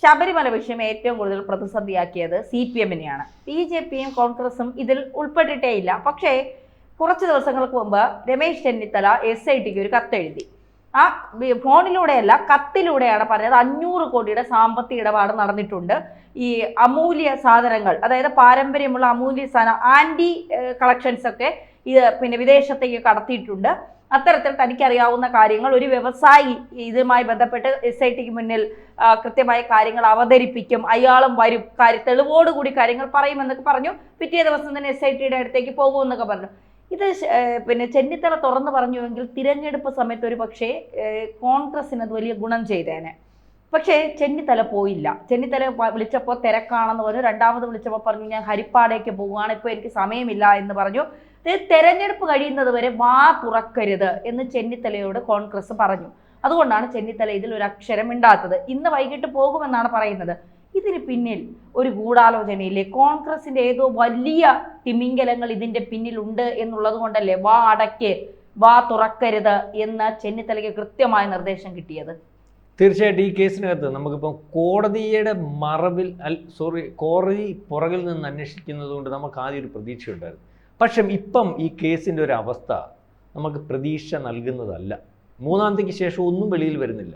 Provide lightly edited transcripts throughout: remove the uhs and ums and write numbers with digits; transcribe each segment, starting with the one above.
ശബരിമല വിഷയം ഏറ്റവും കൂടുതൽ പ്രതിസന്ധിയാക്കിയത് CPM-നെയാണ്. BJP-യും കോൺഗ്രസും ഇതിൽ ഉൾപ്പെട്ടിട്ടേ ഇല്ല. പക്ഷേ കുറച്ച് ദിവസങ്ങൾക്ക് മുമ്പ് രമേശ് ചെന്നിത്തല SITക്ക് ഒരു കത്തെഴുതി. ആ ഫോണിലൂടെയല്ല, കത്തിലൂടെയാണ് പറഞ്ഞത് 500 കോടിയുടെ സാമ്പത്തിക ഇടപാട് നടന്നിട്ടുണ്ട്. ഈ അമൂല്യ സാധനങ്ങൾ, അതായത് പാരമ്പര്യമുള്ള അമൂല്യ സാധനം, ആന്റി കളക്ഷൻസ് ഒക്കെ പിന്നെ വിദേശത്തേക്ക് കടത്തിയിട്ടുണ്ട്. അത്തരത്തിൽ തനിക്കറിയാവുന്ന കാര്യങ്ങൾ ഒരു വ്യവസായി ഇതുമായി ബന്ധപ്പെട്ട് SITക്ക് മുന്നിൽ കൃത്യമായ കാര്യങ്ങൾ അവതരിപ്പിക്കും, അയാളും വരും, തെളിവോടുകൂടി കാര്യങ്ങൾ പറയുമെന്നൊക്കെ പറഞ്ഞു. പിറ്റേ ദിവസം തന്നെ SITയുടെ അടുത്തേക്ക് പോകുമെന്നൊക്കെ പറഞ്ഞു. ഇത് പിന്നെ ചെന്നിത്തല തുറന്നു പറഞ്ഞുവെങ്കിൽ തിരഞ്ഞെടുപ്പ് സമയത്ത് ഒരു പക്ഷേ കോൺഗ്രസിന് അത് വലിയ ഗുണം ചെയ്തേനെ. പക്ഷേ ചെന്നിത്തല പോയില്ല. ചെന്നിത്തല വിളിച്ചപ്പോൾ തിരക്കാണെന്ന് പറഞ്ഞു. രണ്ടാമത് വിളിച്ചപ്പോൾ പറഞ്ഞു ഞാൻ ഹരിപ്പാടേക്ക് പോവുകയാണ്, ഇപ്പോൾ എനിക്ക് സമയമില്ല എന്ന് പറഞ്ഞു. തെരഞ്ഞെടുപ്പ് കഴിയുന്നത് വരെ വാ തുറക്കരുത് എന്ന് ചെന്നിത്തലയോട് കോൺഗ്രസ് പറഞ്ഞു. അതുകൊണ്ടാണ് ചെന്നിത്തല ഇതിൽ ഒരു അക്ഷരം മിണ്ടാത്തത്. ഇന്ന് വൈകിട്ട് പോകുമെന്നാണ് പറയുന്നത്. ഇതിന് പിന്നിൽ ഒരു ഗൂഢാലോചനയില്ലേ? കോൺഗ്രസിന്റെ ഏതോ വലിയ തിമിംഗലങ്ങൾ ഇതിന്റെ പിന്നിലുണ്ട് എന്നുള്ളത് കൊണ്ടല്ലേ വാ അടയ്ക്ക്, വാ തുറക്കരുത് എന്ന് ചെന്നിത്തലയ്ക്ക് കൃത്യമായ നിർദ്ദേശം കിട്ടിയത്? തീർച്ചയായിട്ടും ഈ കേസിനകത്ത് നമുക്കിപ്പം കോടതിയുടെ മറവിൽ കോടതി പുറകിൽ നിന്ന് അന്വേഷിക്കുന്നത് കൊണ്ട് നമുക്ക് ആദ്യം ഒരു പ്രതീക്ഷ ഉണ്ടായിരുന്നു. പക്ഷെ ഇപ്പം ഈ കേസിൻ്റെ ഒരു അവസ്ഥ നമുക്ക് പ്രതീക്ഷ നൽകുന്നതല്ല. 3-ാം തീയതിക്ക് ശേഷം ഒന്നും വെളിയിൽ വരുന്നില്ല.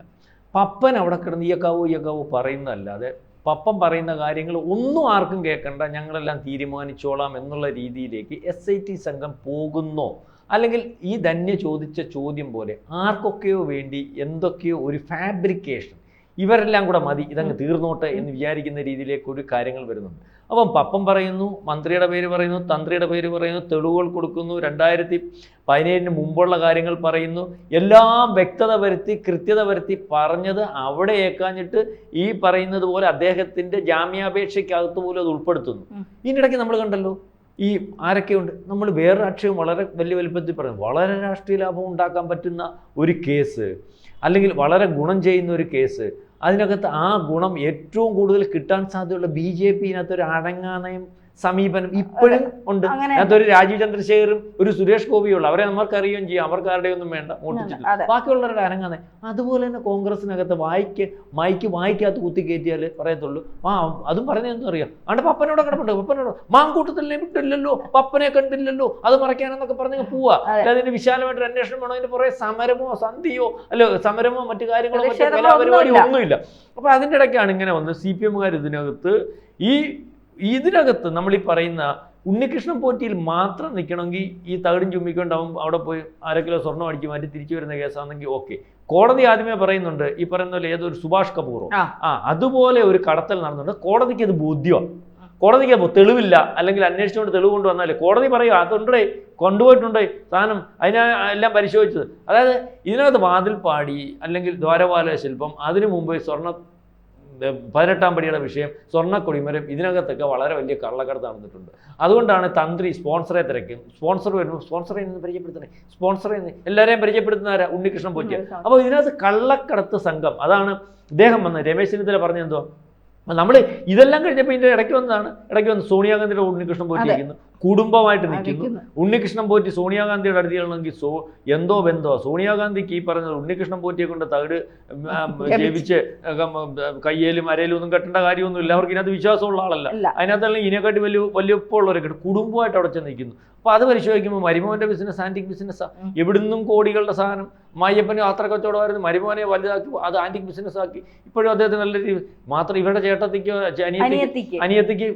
പപ്പൻ അവിടെ കിടന്ന് ഈയക്കാവോ പറയുന്നതല്ലാതെ പപ്പൻ പറയുന്ന കാര്യങ്ങൾ ഒന്നും ആർക്കും കേൾക്കണ്ട, ഞങ്ങളെല്ലാം തീരുമാനിച്ചോളാം എന്നുള്ള രീതിയിലേക്ക് SIT സംഘം പോകുന്നോ, അല്ലെങ്കിൽ ഈ ധന്യ ചോദിച്ച ചോദ്യം പോലെ ആർക്കൊക്കെയോ വേണ്ടി എന്തൊക്കെയോ ഒരു ഫാബ്രിക്കേഷൻ, ഇവരെല്ലാം കൂടെ മതി ഇതങ്ങ് തീർന്നോട്ടെ എന്ന് വിചാരിക്കുന്ന രീതിയിലേക്ക് ഒരു കാര്യങ്ങൾ വരുന്നുണ്ട്. അപ്പം പപ്പൻ പറയുന്നു, മന്ത്രിയുടെ പേര് പറയുന്നു, തന്ത്രിയുടെ പേര് പറയുന്നു, തെളിവുകൾ കൊടുക്കുന്നു, 2017 മുമ്പുള്ള കാര്യങ്ങൾ പറയുന്നു, എല്ലാം വ്യക്തത വരുത്തി കൃത്യത വരുത്തി പറഞ്ഞത് അവിടെ ഏക്കാഞ്ഞിട്ട് ഈ പറയുന്നത് പോലെ അദ്ദേഹത്തിൻ്റെ ജാമ്യാപേക്ഷയ്ക്കകത്ത് പോലും അത് ഉൾപ്പെടുത്തുന്നു. ഇതിനിടയ്ക്ക് നമ്മൾ കണ്ടല്ലോ ഈ ആരൊക്കെയുണ്ട്, നമ്മൾ വേറൊരു ആക്ഷേപം വളരെ വലിയ വലുപ്പത്തിൽ പറയുന്നു, വളരെ രാഷ്ട്രീയ ലാഭം ഉണ്ടാക്കാൻ പറ്റുന്ന ഒരു കേസ്, അല്ലെങ്കിൽ വളരെ ഗുണം ചെയ്യുന്ന ഒരു കേസ്, അതിനകത്ത് ആ ഗുണം ഏറ്റവും കൂടുതൽ കിട്ടാൻ സാധ്യതയുള്ള BJP-നകത്ത് ഒരു അടങ്ങാനയം സമീപനം ഇപ്പോഴും ഉണ്ട്. അതിനകത്തൊരു രാജീവ് ചന്ദ്രശേഖറും ഒരു സുരേഷ് ഗോപിയുള്ള, അവരെ നമുക്കറിയുകയും ചെയ്യാം, അവർക്ക് ആരുടെയൊന്നും വേണ്ട, ഓട്ടിച്ചിട്ട് ബാക്കിയുള്ളവരുടെ അനങ്ങാതെ. അതുപോലെ തന്നെ കോൺഗ്രസിനകത്ത് മൈക്ക് വായിക്കകത്ത് കുത്തിക്കയറ്റിയാൽ പറയത്തുള്ളൂ അതും പറയുന്നതെന്ന് അറിയാം, അവിടെ പപ്പനോട് കിടപ്പുണ്ട്, പപ്പനോട് മാങ്കൂട്ടത്തിലെ വിട്ടില്ലല്ലോ, പപ്പനെ കണ്ടില്ലല്ലോ, അത് മറയ്ക്കാനെന്നൊക്കെ പറഞ്ഞ് പോവാ. അതിന് വിശാലമായിട്ടൊരു അന്വേഷണം വേണോ, അതിന് പുറകെ സമരമോ സന്ധിയോ സമരമോ മറ്റു കാര്യങ്ങളോ മറ്റു കലാപരിപാടിയോ ഒന്നുമില്ല. അപ്പൊ അതിൻ്റെ ഇടയ്ക്കാണ് ഇങ്ങനെ വന്ന് CPM-കാർ ഇതിനകത്ത് നമ്മൾ ഈ പറയുന്ന ഉണ്ണികൃഷ്ണൻ പോറ്റിയിൽ മാത്രം നിൽക്കണമെങ്കിൽ ഈ തകിടും ചുമ്മിക്കൊണ്ടാവും അവിടെ പോയി 1/2 കിലോ സ്വർണ്ണം അടിച്ച് മാറ്റി തിരിച്ചു വരുന്ന കേസാണെങ്കിൽ ഓക്കെ. കോടതി ആദ്യമേ പറയുന്നുണ്ട്, ഈ പറയുന്ന പോലെ ഏതൊരു സുഭാഷ് കപൂറോ അതുപോലെ ഒരു കടത്തൽ നടന്നുണ്ട്. കോടതിക്ക് അത് ബോധ്യമാണ്. കോടതിക്ക് തെളിവില്ല, അല്ലെങ്കിൽ അന്വേഷിച്ചുകൊണ്ട് തെളിവ് കൊണ്ടുവന്നാലേ കോടതി പറയുക അതുണ്ടേ, കൊണ്ടുപോയിട്ടുണ്ടേ സാധനം, അതിനെല്ലാം പരിശോധിച്ചത്. അതായത് ഇതിനകത്ത് വാതിൽ പാടി അല്ലെങ്കിൽ ദ്വാരപാല ശില്പം, അതിനു മുമ്പ് 18-ാം പടിയുടെ വിഷയം, സ്വർണ്ണക്കൊടിമരം, ഇതിനകത്തൊക്കെ വളരെ വലിയ കള്ളക്കടത്ത് നടന്നിട്ടുണ്ട്. അതുകൊണ്ടാണ് തന്ത്രി സ്പോൺസറെ തിരക്കും. സ്പോൺസർ വരുന്നു, സ്പോൺസറെ നിന്ന് പരിചയപ്പെടുത്തണേ, സ്പോൺസറെ എല്ലാവരെയും പരിചയപ്പെടുത്തുന്ന ഉണ്ണികൃഷ്ണൻ പോറ്റിയ. അപ്പോൾ ഇതിനകത്ത് കള്ളക്കടത്ത് സംഘം, അതാണ് ഇദ്ദേഹം വന്ന് രമേശ് ചെന്നിത്തല പറഞ്ഞെന്തോ, നമ്മൾ ഇതെല്ലാം കഴിഞ്ഞപ്പോൾ ഇതിൻ്റെ ഇടയ്ക്ക് വന്ന് സോണിയാഗാന്ധിയുടെ ഉണ്ണികൃഷ്ണൻ പോറ്റി ഇരിക്കുന്നു, കുടുംബമായിട്ട് നിൽക്കുന്നു. ഉണ്ണികൃഷ്ണൻ പോറ്റി സോണിയാഗാന്ധിയുടെ അടുത്ത് ചെല്ലണമെങ്കിൽ എന്തോ ബന്ധോ. സോണിയാഗാന്ധിക്ക് ഈ പറയുന്നത് ഉണ്ണികൃഷ്ണൻ പോറ്റിയെ കൊണ്ട് തകിട് ജപിച്ച് കയ്യേലും അരയിലും ഒന്നും കെട്ടേണ്ട കാര്യമൊന്നുമില്ല. അവർക്ക് ഇതിനകത്ത് വിശ്വാസമുള്ള ആളല്ല. അതിനകത്തല്ല ഇതിനെക്കാട്ടി വലിയപ്പോഴുള്ളവരൊക്കെ കുടുംബമായിട്ട് അവിടെ ചെന്ന് നിൽക്കുന്നു. അപ്പോൾ അത് പരിശോധിക്കുമ്പോൾ മരുമോൻ്റെ ബിസിനസ് ആൻറ്റിക് ബിസിനസ്സാണ്. എവിടുന്നും കോടികളുടെ സാധനം. മായ്യപ്പന് യാത്ര കച്ചവടമായിരുന്നു, മരുമോനെ വലുതാക്കി അത് ആൻറ്റിക് ബിസിനസ്സാക്കി. ഇപ്പോഴും അദ്ദേഹത്തിന് നല്ല രീതി മാത്രം. ഇവരുടെ ചേട്ടത്തിക്കോ അനിയത്തിക്ക്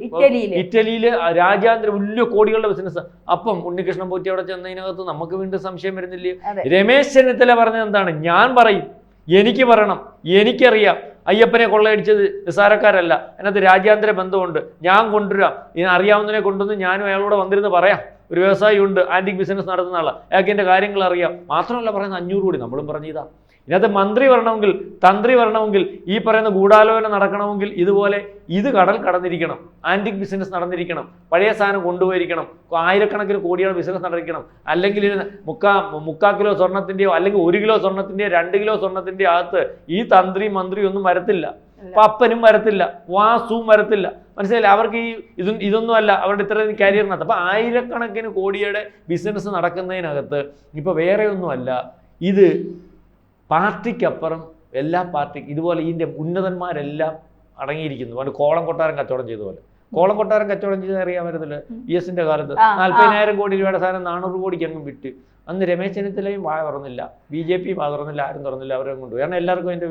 ഇറ്റലിയിൽ രാജ്യാന്തര വലിയ കോടികളുടെ ബിസിനസ്. അപ്പം ഉണ്ണികൃഷ്ണൻ പോറ്റി അവിടെ ചെന്നതിനകത്ത് നമുക്ക് വീണ്ടും സംശയം വരുന്നില്ലേ? രമേശ് ചെന്നിത്തല പറഞ്ഞത് എന്താണ്? ഞാൻ പറയും, എനിക്ക് പറയണം, എനിക്കറിയാം, അയ്യപ്പനെ കൊള്ളയടിച്ചത് നിസ്സാരക്കാരല്ല, അതിനകത്ത് രാജ്യാന്തര ബന്ധമുണ്ട്, ഞാൻ കൊണ്ടുവരാം, അറിയാവുന്നതിനെ കൊണ്ടുവന്ന് ഞാനും അയാളോട് വന്നിരുന്ന് പറയാം. ഒരു വ്യവസായി ഉണ്ട്, ആൻറ്റിക് ബിസിനസ് നടത്തുന്ന ആളാണ്, അയാൾക്ക് എൻ്റെ കാര്യങ്ങൾ അറിയാം. മാത്രമല്ല പറയുന്നത് 500 കോടി നമ്മളും പറഞ്ഞതാ. ഇതിനകത്ത് മന്ത്രി വരണമെങ്കിൽ, തന്ത്രി വരണമെങ്കിൽ, ഈ പറയുന്ന ഗൂഢാലോചന നടക്കണമെങ്കിൽ ഇതുപോലെ ഇത് കടൽ കടന്നിരിക്കണം, ആൻറ്റിക് ബിസിനസ് നടന്നിരിക്കണം, പഴയ സാധനം കൊണ്ടുപോയിരിക്കണം, 1000-കണക്കിന് കോടിയുടെ ബിസിനസ് നടന്നിരിക്കണം. അല്ലെങ്കിൽ 3/4 കിലോ സ്വർണത്തിൻ്റെയോ അല്ലെങ്കിൽ 1 കിലോ സ്വർണത്തിൻ്റെയോ 2 കിലോ സ്വർണത്തിൻ്റെ അകത്ത് ഈ തന്ത്രി മന്ത്രി ഒന്നും വരത്തില്ല, പപ്പനും വരത്തില്ല, വാസുവും വരത്തില്ല. മനസ്സിലായില്ല? അവർക്ക് ഇതൊന്നും അല്ല അവരുടെ ഇത്രയും കാരിയറിനകത്ത്. അപ്പം 1000-കണക്കിന് കോടിയുടെ ബിസിനസ് നടക്കുന്നതിനകത്ത് ഇപ്പോൾ വേറെ ഒന്നുമല്ല, ഇത് പാർട്ടിക്കപ്പുറം എല്ലാ പാർട്ടി ഇതുപോലെ ഇതിൻ്റെ ഉന്നതന്മാരെല്ലാം അടങ്ങിയിരിക്കുന്നു. പണ്ട് കോളം കൊട്ടാരം കച്ചവടം ചെയ്ത പോലെ. കോളം കൊട്ടാരം കച്ചവടം ചെയ്ത് അറിയാമായിരുന്നില്ല ES-ന്റെ കാലത്ത് 40,000 കോടി രൂപയുടെ സാധനം 400 കോടിക്ക് അങ്ങ് വിറ്റ്. അന്ന് രമേശ് ചെന്നിത്തലയും വായ തുറന്നില്ല, BJP വായ തുറന്നില്ല, ആരും തുറന്നില്ല, അവരെ കൊണ്ട്. കാരണം എല്ലാവർക്കും അതിന്റെ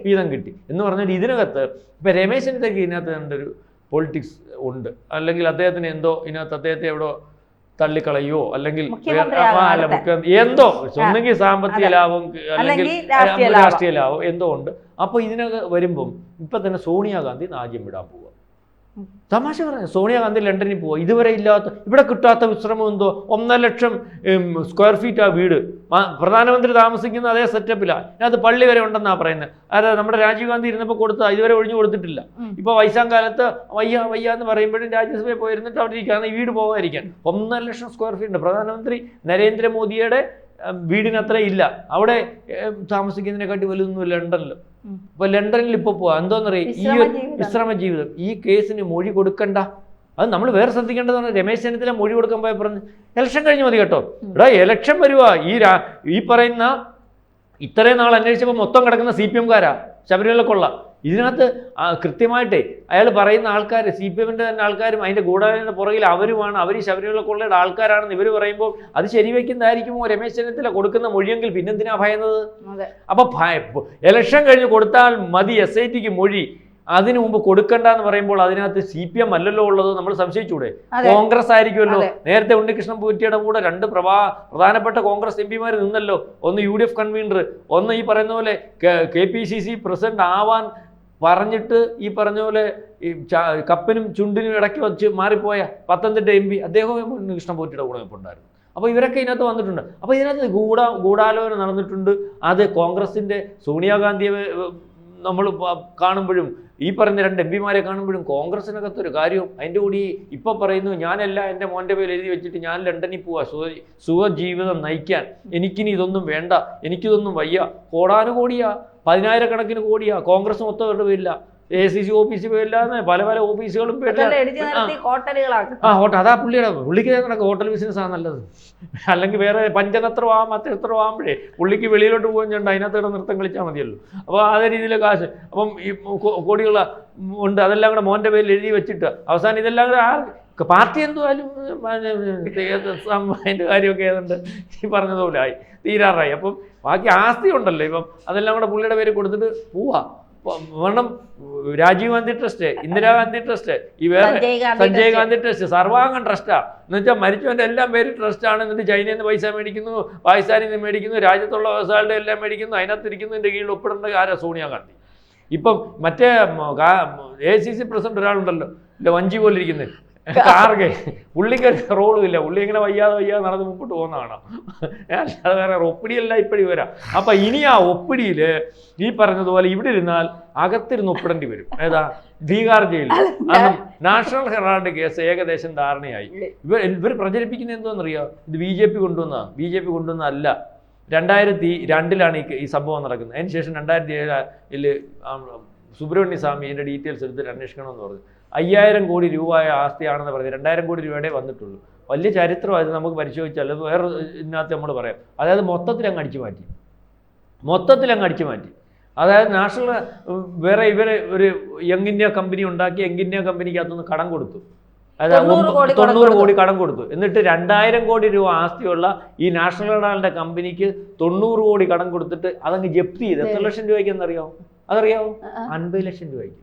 വീതം കിട്ടി എന്ന് പറഞ്ഞാൽ ഇതിനകത്ത് ഇപ്പൊ രമേശ് ചെന്നിത്തലയ്ക്ക് ഇതിനകത്ത് ഒരു പൊളിറ്റിക്സ് ഉണ്ട്, അല്ലെങ്കിൽ അദ്ദേഹത്തിന് എന്തോ ഇതിനകത്ത് അദ്ദേഹത്തെ എവിടോ തള്ളിക്കളയോ അല്ലെങ്കിൽ എന്തോ ഒന്നെങ്കിൽ സാമ്പത്തിക ലാഭം അല്ലെങ്കിൽ രാഷ്ട്രീയ ലാഭം എന്തോ ഉണ്ട്. അപ്പൊ ഇതിനൊക്കെ വരുമ്പം ഇപ്പൊ തന്നെ സോണിയാഗാന്ധി രാജ്യം വിടാൻ പോവുക. തമാശ പറഞ്ഞു, സോണിയാഗാന്ധി ലണ്ടനിൽ പോവുക. ഇതുവരെ ഇല്ലാത്ത, ഇവിടെ കിട്ടാത്ത വിശ്രമം എന്തോ 1.5 ലക്ഷം സ്ക്വയർ ഫീറ്റ് ആ വീട്, പ്രധാനമന്ത്രി താമസിക്കുന്ന അതേ സെറ്റപ്പിലാണ്. അതിനകത്ത് പള്ളി വരെ ഉണ്ടെന്നാണ് പറയുന്നത്. അതായത് നമ്മുടെ രാജീവ് ഗാന്ധി ഇരുന്നപ്പോൾ കൊടുത്ത ഇതുവരെ ഒഴിഞ്ഞു കൊടുത്തിട്ടില്ല. ഇപ്പൊ വയസ്സാം കാലത്ത് വയ്യ എന്ന് പറയുമ്പോഴും രാജ്യസഭയിൽ പോയിരുന്നിട്ട് അവിടെ ഇരിക്കുകയാണ്, ഈ വീട് പോകാതിരിക്കാൻ. 1.5 ലക്ഷം സ്ക്വയർ ഫീറ്റ് ഉണ്ട്. പ്രധാനമന്ത്രി നരേന്ദ്രമോദിയുടെ വീടിനത്ര ഇല്ല. അവിടെ താമസിക്കുന്നതിനെക്കാട്ടി വലുതൊന്നും ലണ്ടനിൽ. അപ്പൊ ലണ്ടനിൽ ഇപ്പൊ പോവാ എന്തോന്നറിയാം, ഈ വിശ്രമ ജീവിതം. ഈ കേസിന് മൊഴി കൊടുക്കണ്ട. അത് നമ്മൾ വേറെ ശ്രദ്ധിക്കേണ്ടത് പറഞ്ഞാൽ രമേശ് ചെന്നിത്തല മൊഴി കൊടുക്കാൻ പോയ പറഞ്ഞു ഇലക്ഷൻ കഴിഞ്ഞ് മതി കേട്ടോ. ഇവിടെ ഇലക്ഷൻ വരുവാ. ഈ പറയുന്ന ഇത്രയും നാൾ അന്വേഷിച്ചപ്പോൾ മൊത്തം കിടക്കുന്ന CPM-കാരാ, ശബരിമലക്കുള്ള. ഇതിനകത്ത് കൃത്യമായിട്ടേ അയാൾ പറയുന്ന ആൾക്കാർ CPM-ന്റെ തന്നെ ആൾക്കാരും അതിന്റെ ഗൂഢാലോചനയുടെ പുറകിൽ അവരുമാണ്. അവർ ഈ ശബരിമലക്കുള്ളയുടെ ആൾക്കാരാണെന്ന് ഇവർ പറയുമ്പോൾ അത് ശരിവെക്കുന്നതായിരിക്കുമോ രമേശ് ചെന്നിത്തല കൊടുക്കുന്ന മൊഴിയെങ്കിൽ പിന്നെന്തിനാ ഭയന്നത്? അപ്പൊ ഇലക്ഷൻ കഴിഞ്ഞ് കൊടുത്താൽ മതി SITക്ക് മൊഴി, അതിനു മുമ്പ് കൊടുക്കണ്ട എന്ന് പറയുമ്പോൾ അതിനകത്ത് CPM അല്ലല്ലോ ഉള്ളത്. നമ്മൾ സംശയിച്ചൂടെ? കോൺഗ്രസ് ആയിരിക്കുമല്ലോ. നേരത്തെ ഉണ്ണികൃഷ്ണൻ പോറ്റിയുടെ കൂടെ 2 പ്രധാനപ്പെട്ട കോൺഗ്രസ് MP-മാർ നിന്നല്ലോ. ഒന്ന് UDF കൺവീനർ, ഒന്ന് ഈ പറയുന്ന പോലെ KPCC പ്രസിഡന്റ് ആവാൻ പറഞ്ഞിട്ട് ഈ പറഞ്ഞ പോലെ ഈ കപ്പിനും ചുണ്ടിനും ഇടയ്ക്ക് വെച്ച് മാറിപ്പോയ പത്തനംതിട്ട MP അദ്ദേഹവും ഉണ്ണികൃഷ്ണൻ പോറ്റിയുടെ കൂടെ ഉണ്ടായിരുന്നു. അപ്പോൾ ഇവരൊക്കെ ഇതിനകത്ത് വന്നിട്ടുണ്ട്. അപ്പോൾ ഇതിനകത്ത് ഗൂഢാലോചന നടന്നിട്ടുണ്ട്. അത് കോൺഗ്രസിന്റെ സോണിയാഗാന്ധിയെ നമ്മൾ കാണുമ്പോഴും ഈ പറഞ്ഞ 2 MP-മാരെ കാണുമ്പോഴും കോൺഗ്രസിനകത്തൊരു കാര്യവും അതിൻ്റെ കൂടി ഇപ്പൊ പറയുന്നു ഞാനല്ല എൻ്റെ മോൻ്റെ പേര് എഴുതി വെച്ചിട്ട് ഞാൻ ലണ്ടനിൽ പോവാ സുഖജീവിതം നയിക്കാൻ, എനിക്കിനി ഇതൊന്നും വേണ്ട, എനിക്കിതൊന്നും വയ്യ. കോടാനുകോടിയാ, 10,000 കണക്കിന് കോടിയാ. കോൺഗ്രസ് മൊത്തം അവരുടെ പേരില്ല, ACC ഓഫീസിൽ പോയില്ലാന്ന് പല ഓഫീസുകളും അതാ പുള്ളിക്ക് നടക്കുക. ഹോട്ടൽ ബിസിനസ്സാണ് നല്ലത്. അല്ലെങ്കിൽ വേറെ പഞ്ചനത്രമാവാം മറ്റത്രമാകുമ്പോഴേ പുള്ളിക്ക് വെളിയിലോട്ട് പോകുന്നുണ്ട്, അതിനകത്ത് നൃത്തം കളിച്ചാൽ മതിയല്ലോ. അപ്പോൾ അതേ രീതിയിലെ കാശ് അപ്പം ഈ കോടികൾ ഉണ്ട്. അതെല്ലാം കൂടെ മോൻ്റെ പേരിൽ എഴുതി വെച്ചിട്ട് അവസാനം ഇതെല്ലാം കൂടെ പാർട്ടി എന്തുവായാലും അതിൻ്റെ കാര്യമൊക്കെ ഏതുണ്ട് ഈ പറഞ്ഞതുപോലെ ആയി തീരാറായി. അപ്പം ബാക്കി ആസ്തി ഉണ്ടല്ലോ ഇപ്പം അതെല്ലാം കൂടെ പുള്ളിയുടെ പേര് കൊടുത്തിട്ട് പോവാ. വേണം രാജീവ് ഗാന്ധി ട്രസ്റ്റ്, ഇന്ദിരാഗാന്ധി ട്രസ്റ്റ്, ഈ വേറെ സഞ്ജയ് ഗാന്ധി ട്രസ്റ്റ്, സർവാംഗം ട്രസ്റ്റാ എന്ന് വെച്ചാൽ മരിച്ചവൻ്റെ എല്ലാം പേര് ട്രസ്റ്റാണ്. എന്നിട്ട് ചൈനയിൽ നിന്ന് പൈസ മേടിക്കുന്നു, പാകിസ്ഥാനിൽ നിന്ന് മേടിക്കുന്നു, രാജ്യത്തുള്ള വ്യവസായികളുടെ എല്ലാം മേടിക്കുന്നു, അതിനകത്തിരിക്കുന്നതിൻ്റെ കീഴിൽ ഒപ്പിടേണ്ട ആരാ? സോണിയാഗാന്ധി. ഇപ്പം മറ്റേ ACC പ്രസിഡന്റ് ഒരാളുണ്ടല്ലോ, വഞ്ചി പോലെ ഇരിക്കുന്നത് കാർഗെ, പുള്ളിക്ക് ഒരു റോളും ഇല്ല. പുള്ളി ഇങ്ങനെ വയ്യാതെ നടന്ന് മുമ്പോട്ട് പോകുന്നതാണോ? അത് വേറെ ഒപ്പിടിയല്ല ഇപ്പടി വരാം. അപ്പൊ ഇനി ആ ഒപ്പിടിയിൽ ഈ പറഞ്ഞതുപോലെ ഇവിടെ ഇരുന്നാൽ അകത്തിരുന്ന് ഒപ്പിടേണ്ടി വരും. ഏതാ? ബീഹാർ ജയിലിൽ. കാരണം നാഷണൽ ഹെറാൾഡ് കേസ് ഏകദേശം ധാരണയായി. ഇവർ പ്രചരിപ്പിക്കുന്നത് എന്തോന്നറിയാം? ഇത് BJP കൊണ്ടുവന്നതാണ്. BJP കൊണ്ടുവന്നതല്ല. 2002-ലാണ് ഈ സംഭവം നടക്കുന്നത്. അതിനുശേഷം 2007 സുബ്രഹ്മണ്യ സ്വാമി ഇതിൻ്റെ ഡീറ്റെയിൽസ് എടുത്തിട്ട് അന്വേഷിക്കണമെന്ന് പറഞ്ഞു. 5,000 കോടി രൂപയായ ആസ്തിയാണെന്ന് പറഞ്ഞ് 2,000 കോടി രൂപയുടെ വന്നിട്ടുള്ളൂ. വലിയ ചരിത്രമായത് നമുക്ക് പരിശോധിച്ചാൽ വേറെ ഇതിനകത്ത് നമ്മൾ പറയാം. അതായത് മൊത്തത്തിൽ അങ്ങ് അടിച്ചു മാറ്റി. അതായത് നാഷണൽ വേറെ ഇവരെ ഒരു യങ് ഇന്ത്യ കമ്പനി ഉണ്ടാക്കി യങ് ഇന്ത്യ കമ്പനിക്കകത്തുനിന്ന് കടം കൊടുത്തു. അതായത് 90 കോടി കടം കൊടുത്തു. എന്നിട്ട് 2,000 കോടി രൂപ ആസ്തിയുള്ള ഈ നാഷണൽ ഹെറാൾഡ് കമ്പനിക്ക് 90 കോടി കടം കൊടുത്തിട്ട് അതങ്ങ് ജപ്തി ചെയ്ത് എത്ര ലക്ഷം രൂപയ്ക്ക് എന്നറിയാമോ? 50 ലക്ഷം രൂപയ്ക്ക്.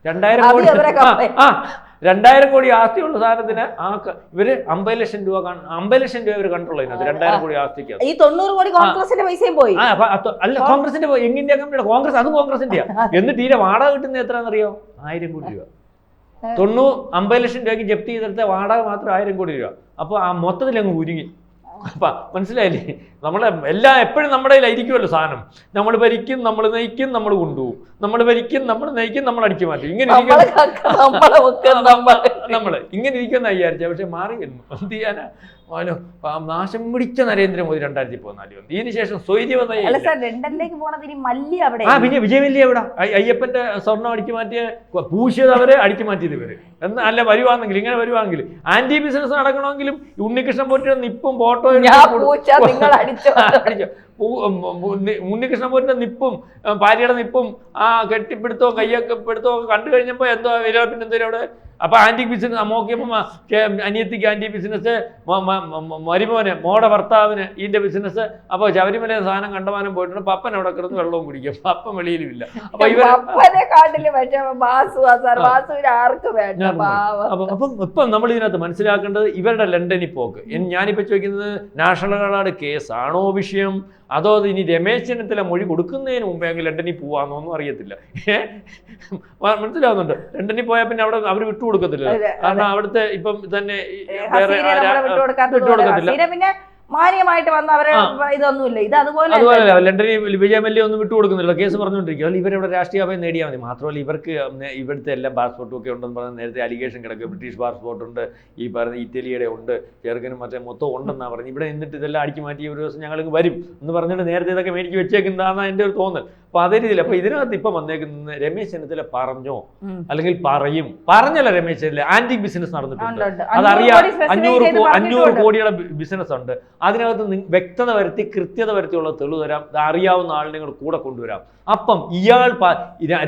2,000 കോടി ആസ്തിയുള്ള സാധനത്തിന് ഇവര് 50 ലക്ഷം രൂപ ഇവർ കണ്ടുള്ളൂ. ഇതിനകത്ത് 2,000 കോടി ആസ്തിക്ക് ഈ 90 കോടി കോൺഗ്രസിന്റെ പൈസയും പോയി. അല്ല, കോൺഗ്രസിന്റെ യങ് ഇന്ത്യ കമ്പനിയുടെ കോൺഗ്രസിന്റെയാ. എന്നിട്ട് ഇതിന്റെ വാടക കിട്ടുന്നത് എത്രയാണെന്നറിയോ? 1000 കോടി രൂപ. 50 ലക്ഷം രൂപയ്ക്ക് ജപ്തി ചെയ്തെടുത്ത വാടക മാത്രം 1000 കോടി രൂപ. അപ്പൊ ആ മൊത്തത്തിൽ അങ്ങ് ഉരുങ്ങി. അപ്പൊ മനസ്സിലായില്ലേ? നമ്മളെ എല്ലാം എപ്പോഴും നമ്മുടെ കയ്യിലായിരിക്കുമല്ലോ സാധനം. നമ്മൾ ഭരിക്കും, നമ്മൾ നയിക്കും, നമ്മൾ കൊണ്ടുപോകും. നമ്മൾ ഭരിക്കും, നമ്മൾ നയിക്കും, നമ്മൾ അടിച്ചു മാറ്റും. ഇങ്ങനെ നമ്മള് ഇങ്ങനെ ഇരിക്കുന്ന വിചാരിച്ച. പക്ഷെ മാറി വരുന്നു. എന്ത് ചെയ്യാനാ? നാശം പിടിച്ച നരേന്ദ്രമോദി 2014 വന്നു. ഇതിന് ശേഷം സ്വൈര്യ വന്ന പിന്നെ വിജയ് മല്യ എവിടെ? അയ്യപ്പന്റെ സ്വർണം അടിച്ചു മാറ്റിയ പൂശിയത് അവരെ അടിച്ചു മാറ്റിയത് ഇവര് എന്ന് അല്ല വരുവാണെങ്കിൽ. ഇങ്ങനെ വരുവാണെങ്കിൽ ആന്റി ബിസിനസ് നടക്കണമെങ്കിലും ഉണ്ണികൃഷ്ണൻ പോറ്റി നിപ്പും ഫോട്ടോ ഉണ്ണികൃഷ്ണൻ പോറ്റിന്റെ നിപ്പും ഭാര്യയുടെ നിപ്പും ആ കെട്ടിപ്പിടുത്തവും കയ്യൊക്കെ പിടുത്തവും ഒക്കെ കണ്ടു കഴിഞ്ഞപ്പോൾ എന്തോ പിന്നെ എന്തെങ്കിലും അവിടെ. അപ്പൊ ആന്റിക് ബിസിനസ് നോക്കിയപ്പോൾ അനിയത്തിക്ക് ആന്റി ബിസിനസ്, മരുമോന് മോടെ ഭർത്താവിന് ഇതിന്റെ ബിസിനസ്. അപ്പോൾ ശബരിമല സാധനം കണ്ടമാനം പോയിട്ടുണ്ട്. പപ്പൻ അവിടെ കിടന്ന് വെള്ളവും കുടിക്കും, പപ്പൻ വെളിയിലും ഇല്ല. അപ്പൊ അപ്പം ഇപ്പം നമ്മൾ ഇതിനകത്ത് മനസ്സിലാക്കേണ്ടത് ഇവരുടെ ലണ്ടനിൽ പോക്ക്. ഞാനിപ്പോ ചോദിക്കുന്നത് നാഷണൽ അവാർഡ് കേസാണോ വിഷയം, അതോ ഇനി രമേശ് ചെന്നിത്തല മൊഴി കൊടുക്കുന്നതിന് മുമ്പേ അങ്ങ് ലണ്ടനിൽ പോവാന്നൊന്നും അറിയത്തില്ല. മനസ്സിലാവുന്നുണ്ട്. ലണ്ടനിൽ പോയാൽ പിന്നെ അവിടെ അവർ വിട്ടുകൊടുക്കത്തില്ല. കാരണം അവിടുത്തെ ഇപ്പം തന്നെ വിട്ടുകൊടുക്കത്തില്ല. മാന്യമായിട്ട് വന്ന അവരെ ഇതൊന്നുമില്ല. ഇത് അതുപോലെ ലണ്ടനിൽ വിജയ മല്യ ഒന്നും വിട്ടുകൊടുക്കുന്നില്ല, കേസ് പറഞ്ഞുകൊണ്ടിരിക്കുക. അല്ല ഇവരിവിടെ രാഷ്ട്രീയ അഭയം നേടിയാൽ മതി. മാത്രമല്ല ഇവർക്ക് ഇവിടുത്തെ എല്ലാം പാസ്പോർട്ടും ഒക്കെ ഉണ്ടെന്ന് പറഞ്ഞാൽ നേരത്തെ അലിഗേഷൻ കിടക്കുക. ബ്രിട്ടീഷ് പാസ്പോർട്ട് ഉണ്ട്, ഈ പറഞ്ഞ ഇറ്റലിയുടെ ഉണ്ട്, ചെറുക്കനും മറ്റേ മൊത്തം ഉണ്ടെന്നാണ് പറഞ്ഞു. ഇവിടെ നിന്നിട്ട് ഇതെല്ലാം അടിച്ചു മാറ്റി ഒരു ദിവസം ഞങ്ങൾക്ക് വരും എന്ന് പറഞ്ഞിട്ട് നേരത്തെ ഇതൊക്കെ മേടിച്ച് വെച്ചേക്കുന്നതാണ് എൻ്റെ ഒരു തോന്നൽ. അപ്പൊ അതേ രീതിയിൽ അപ്പൊ ഇതിനകത്ത് ഇപ്പം വന്നേക്കുന്നത് രമേശ് ചെന്നിത്തല പറഞ്ഞോ അല്ലെങ്കിൽ പറഞ്ഞല്ല രമേശ് ചെന്നിത്തല ആന്റിക് ബിസിനസ് നടന്നിട്ടുണ്ട്, അതറിയാം. 500 കോടിയുടെ ബിസിനസ് ഉണ്ട്. അതിനകത്ത് വ്യക്തത വരുത്തി കൃത്യത വരുത്തിയുള്ള തെളിവ് തരാം. അറിയാവുന്ന ആളിനെ നിങ്ങൾ കൂടെ കൊണ്ടുവരാം. അപ്പം ഇയാൾ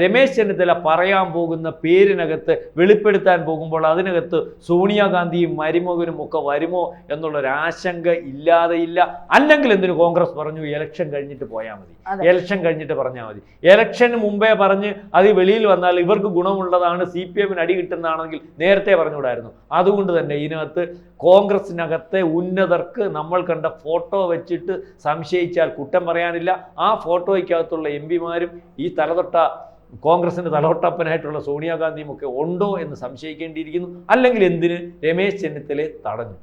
രമേശ് ചെന്നിത്തല പറയാൻ പോകുന്ന പേരിനകത്ത് വെളിപ്പെടുത്താൻ പോകുമ്പോൾ അതിനകത്ത് സോണിയാഗാന്ധിയും മരുമകനും ഒക്കെ വരുമോ എന്നുള്ളൊരു ആശങ്ക ഇല്ലാതെയില്ല. അല്ലെങ്കിൽ എന്തിനു കോൺഗ്രസ് പറഞ്ഞു ഇലക്ഷൻ കഴിഞ്ഞിട്ട് പോയാൽ മതി, ഇലക്ഷൻ കഴിഞ്ഞിട്ട് പറഞ്ഞാൽ മതി. ഇലക്ഷന് മുമ്പേ പറഞ്ഞ് അത് വെളിയിൽ വന്നാൽ ഇവർക്ക് ഗുണമുള്ളതാണ്, CPM-ന് അടി കിട്ടുന്നതാണെങ്കിൽ നേരത്തെ പറഞ്ഞുകൂടായിരുന്നു. അതുകൊണ്ട് തന്നെ ഇതിനകത്ത് കോൺഗ്രസിനകത്തെ ഉന്നതർക്ക് നമ്മൾ കണ്ട ഫോട്ടോ വെച്ചിട്ട് സംശയിച്ചാൽ കുറ്റം പറയാനില്ല. ആ ഫോട്ടോയ്ക്കകത്തുള്ള MP-മാരും ഈ കോൺഗ്രസിന്റെ തലതൊട്ടപ്പനായിട്ടുള്ള സോണിയാഗാന്ധിയും ഒക്കെ ഉണ്ടോ എന്ന് സംശയിക്കേണ്ടിയിരിക്കുന്നു. അല്ലെങ്കിൽ എന്തിന് രമേശ് ചെന്നിത്തലയെ തടഞ്ഞു?